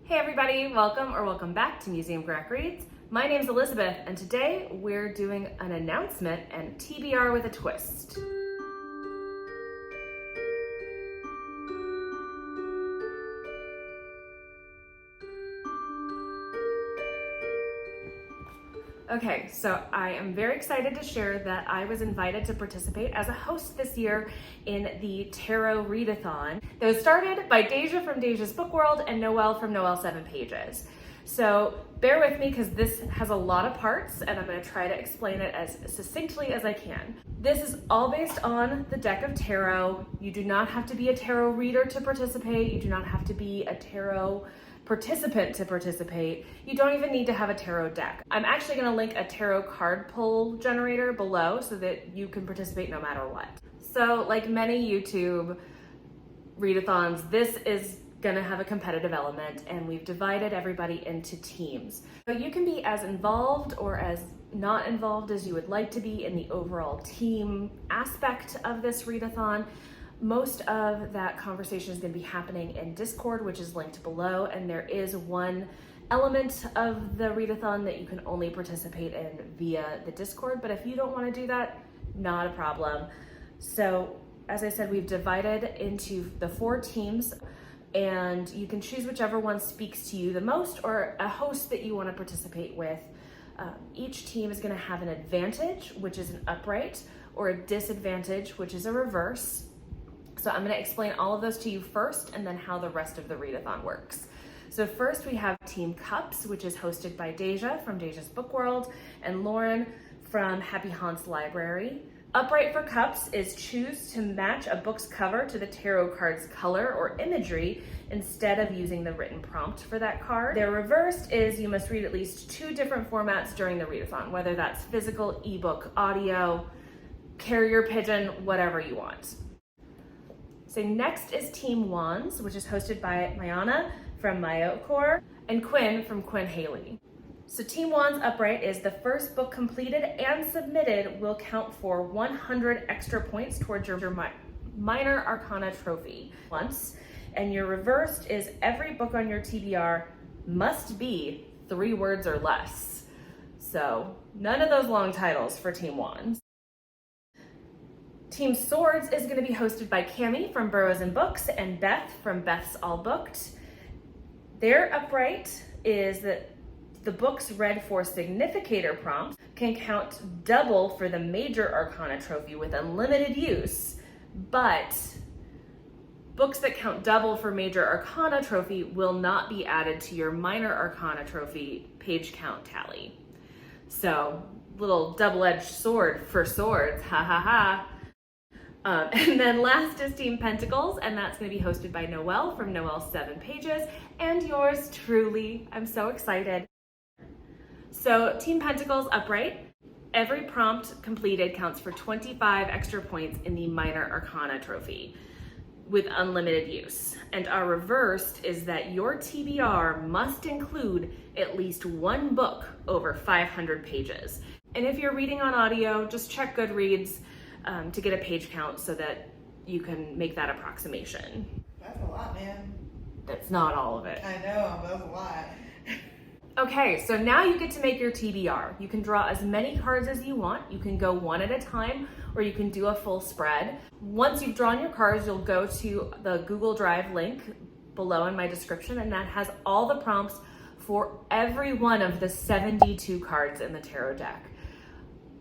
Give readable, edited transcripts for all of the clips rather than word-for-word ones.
Hey everybody, welcome back to Museum Greg Reads. My name's Elizabeth, and today we're doing an announcement and TBR with a twist. Okay, so I am very excited to share that I was invited to participate as a host this year in the Tarot Readathon that was started by Deja from Deja's Book World and Noelle from Noelle 7 Pages. So bear with me because this has a lot of parts and I'm going to try to explain it as succinctly as I can. This is all based on the deck of tarot. You do not have to be a tarot reader to participate. You do not have to be a tarot participant to participate. You don't even need to have a tarot deck. I'm actually going to link a tarot card pull generator below so that you can participate no matter what. So like many YouTube readathons, this is going to have a competitive element and we've divided everybody into teams. So you can be as involved or as not involved as you would like to be in the overall team aspect of this readathon. Most of that conversation is going to be happening in Discord, which is linked below, and there is one element of the readathon that you can only participate in via the Discord, but if you don't want to do that, not a problem. So as I said, we've divided into the 4 teams, and you can choose whichever one speaks to you the most or a host that you want to participate with. Each team is going to have an advantage, which is an upright, or a disadvantage, which is a reverse. So I'm going to explain all of those to you first and then how the rest of the readathon works. So first we have Team Cups, which is hosted by Deja from Deja's Book World and Lauren from Happy Haunt's Library. Upright for Cups is choose to match a book's cover to the tarot card's color or imagery instead of using the written prompt for that card. Their reversed is you must read at least 2 different formats during the readathon, whether that's physical, ebook, audio, carrier pigeon, whatever you want. So next is Team Wands, which is hosted by Mayana from Mayokor and Quinn from Quinn Haley. So Team Wands Upright is the first book completed and submitted will count for 100 extra points towards your minor arcana trophy once. And your reversed is every book on your TBR must be 3 words or less. So none of those long titles for Team Wands. Team Swords is going to be hosted by Cami from Burrows and Books and Beth from Beth's All Booked. Their upright is that the books read for significator prompts can count double for the major arcana trophy with unlimited use, but books that count double for major arcana trophy will not be added to your minor arcana trophy page count tally. So little double-edged sword for swords, ha ha ha. And then last is Team Pentacles, and that's going to be hosted by Noelle from Noelle 7 Pages, and yours truly. I'm so excited. So Team Pentacles Upright, every prompt completed counts for 25 extra points in the Minor Arcana Trophy with unlimited use. And our reversed is that your TBR must include at least 1 book over 500 pages. And if you're reading on audio, just check Goodreads to get a page count so that you can make that approximation. That's a lot, man. That's not all of it. I know, that's a lot. Okay, so now you get to make your TBR. You can draw as many cards as you want. You can go one at a time, or you can do a full spread. Once you've drawn your cards, you'll go to the Google Drive link below in my description, and that has all the prompts for every one of the 72 cards in the tarot deck.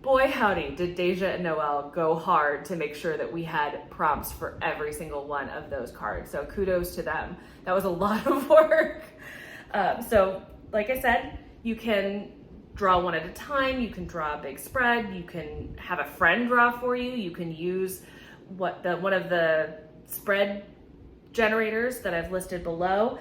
Boy, howdy, did Deja and Noelle go hard to make sure that we had prompts for every single one of those cards. So kudos to them. That was a lot of work. So like I said, you can draw one at a time. You can draw a big spread. You can have a friend draw for you. You can use one of the spread generators that I've listed below,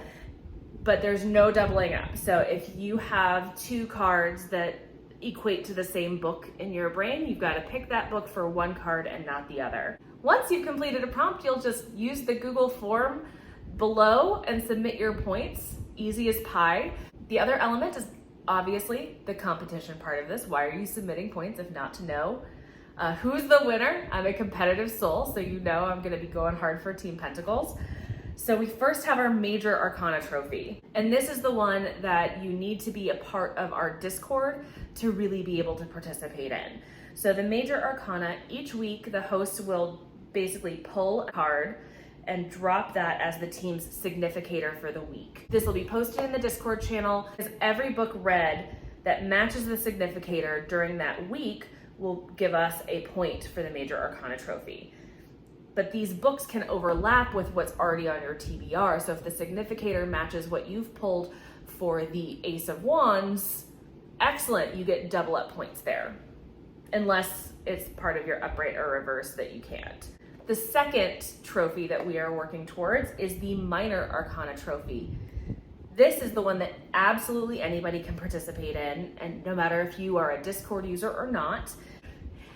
but there's no doubling up. So if you have 2 cards that equate to the same book in your brain, you've got to pick that book for 1 card and not the other. Once you've completed a prompt, you'll just use the Google form below and submit your points. Easy as pie. The other element is obviously the competition part of this. Why are you submitting points if not to know who's the winner? I'm a competitive soul, so you know I'm going to be going hard for Team Pentacles. So we first have our Major Arcana trophy, and this is the one that you need to be a part of our Discord to really be able to participate in. So the Major Arcana, each week the host will basically pull a card and drop that as the team's significator for the week. This will be posted in the Discord channel, as every book read that matches the significator during that week will give us a point for the Major Arcana trophy. But these books can overlap with what's already on your TBR. So if the significator matches what you've pulled for the Ace of Wands, excellent, you get double up points there. Unless it's part of your upright or reverse that you can't. The second trophy that we are working towards is the Minor Arcana trophy. This is the one that absolutely anybody can participate in, and no matter if you are a Discord user or not.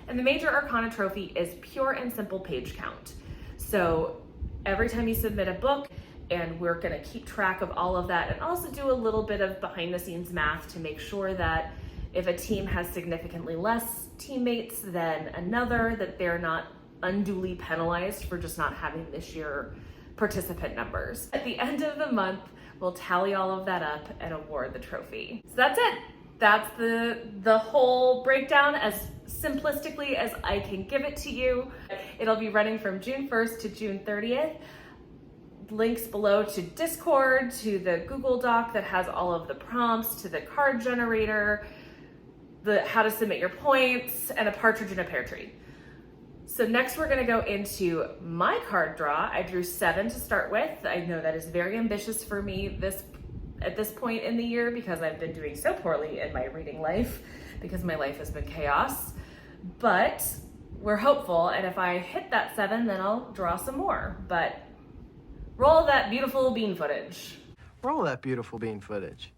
And the Major Arcana trophy is pure and simple page count. So every time you submit a book, and we're gonna keep track of all of that and also do a little bit of behind the scenes math to make sure that if a team has significantly less teammates than another, that they're not unduly penalized for just not having this year participant numbers. At the end of the month, we'll tally all of that up and award the trophy. So that's it. That's the whole breakdown as simplistically as I can give it to you. It'll be running from June 1st to June 30th. Links below to Discord, to the Google Doc that has all of the prompts, to the card generator, the how to submit your points, and a partridge in a pear tree. So next we're gonna go into my card draw. I drew 7 to start with. I know that is very ambitious for me at this point in the year because I've been doing so poorly in my reading life because my life has been chaos. But we're hopeful, and if I hit that 7, then I'll draw some more. But roll that beautiful bean footage. Roll that beautiful bean footage.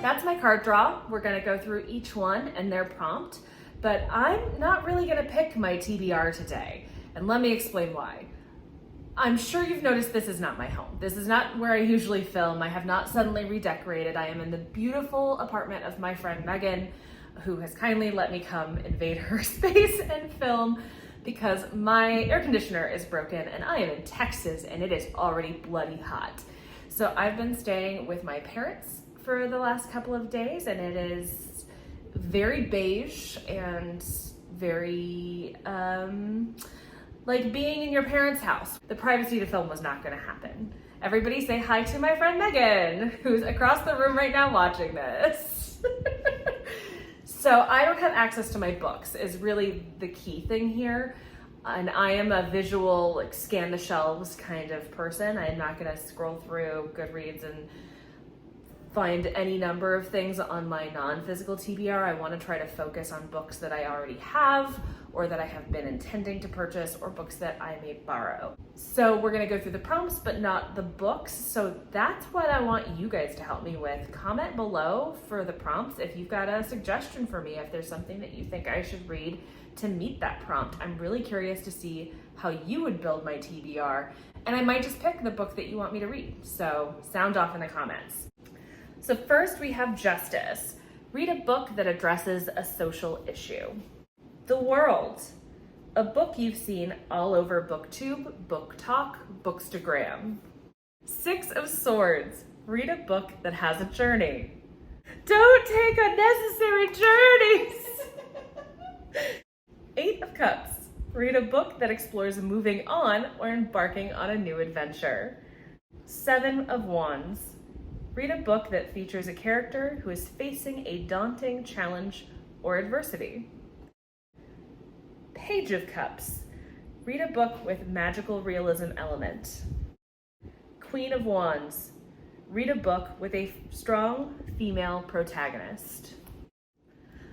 That's my card draw. We're gonna go through each one and their prompt, but I'm not really gonna pick my TBR today. And let me explain why. I'm sure you've noticed this is not my home. This is not where I usually film. I have not suddenly redecorated. I am in the beautiful apartment of my friend Megan, who has kindly let me come invade her space and film because my air conditioner is broken and I am in Texas and it is already bloody hot. So I've been staying with my parents for the last couple of days, and it is very beige and very like being in your parents' house. The privacy to film was not gonna happen. Everybody say hi to my friend Megan, who's across the room right now watching this. So I don't have access to my books is really the key thing here. And I am a visual, like scan the shelves kind of person. I'm not gonna scroll through Goodreads and find any number of things on my non-physical TBR. I want to try to focus on books that I already have or that I have been intending to purchase or books that I may borrow. So we're going to go through the prompts, but not the books. So that's what I want you guys to help me with. Comment below for the prompts if you've got a suggestion for me, if there's something that you think I should read to meet that prompt. I'm really curious to see how you would build my TBR, and I might just pick the book that you want me to read. So sound off in the comments. So first we have Justice. Read a book that addresses a social issue. The World. A book you've seen all over BookTube, BookTok, Bookstagram. 6 of Swords. Read a book that has a journey. Don't take unnecessary journeys! 8 of Cups. Read a book that explores moving on or embarking on a new adventure. 7 of Wands. Read a book that features a character who is facing a daunting challenge or adversity. Page of Cups. Read a book with magical realism element. Queen of Wands. Read a book with a strong female protagonist.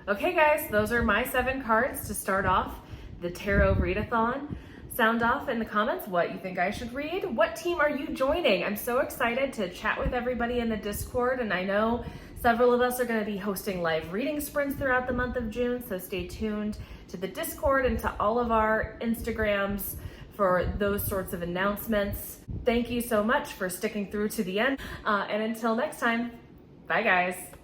Okay guys, those are my 7 cards to start off. the Tarot Readathon. Sound off in the comments what you think I should read. What team are you joining? I'm so excited to chat with everybody in the Discord, and I know several of us are going to be hosting live reading sprints throughout the month of June, so stay tuned to the Discord and to all of our Instagrams for those sorts of announcements. Thank you so much for sticking through to the end, and until next time, bye guys.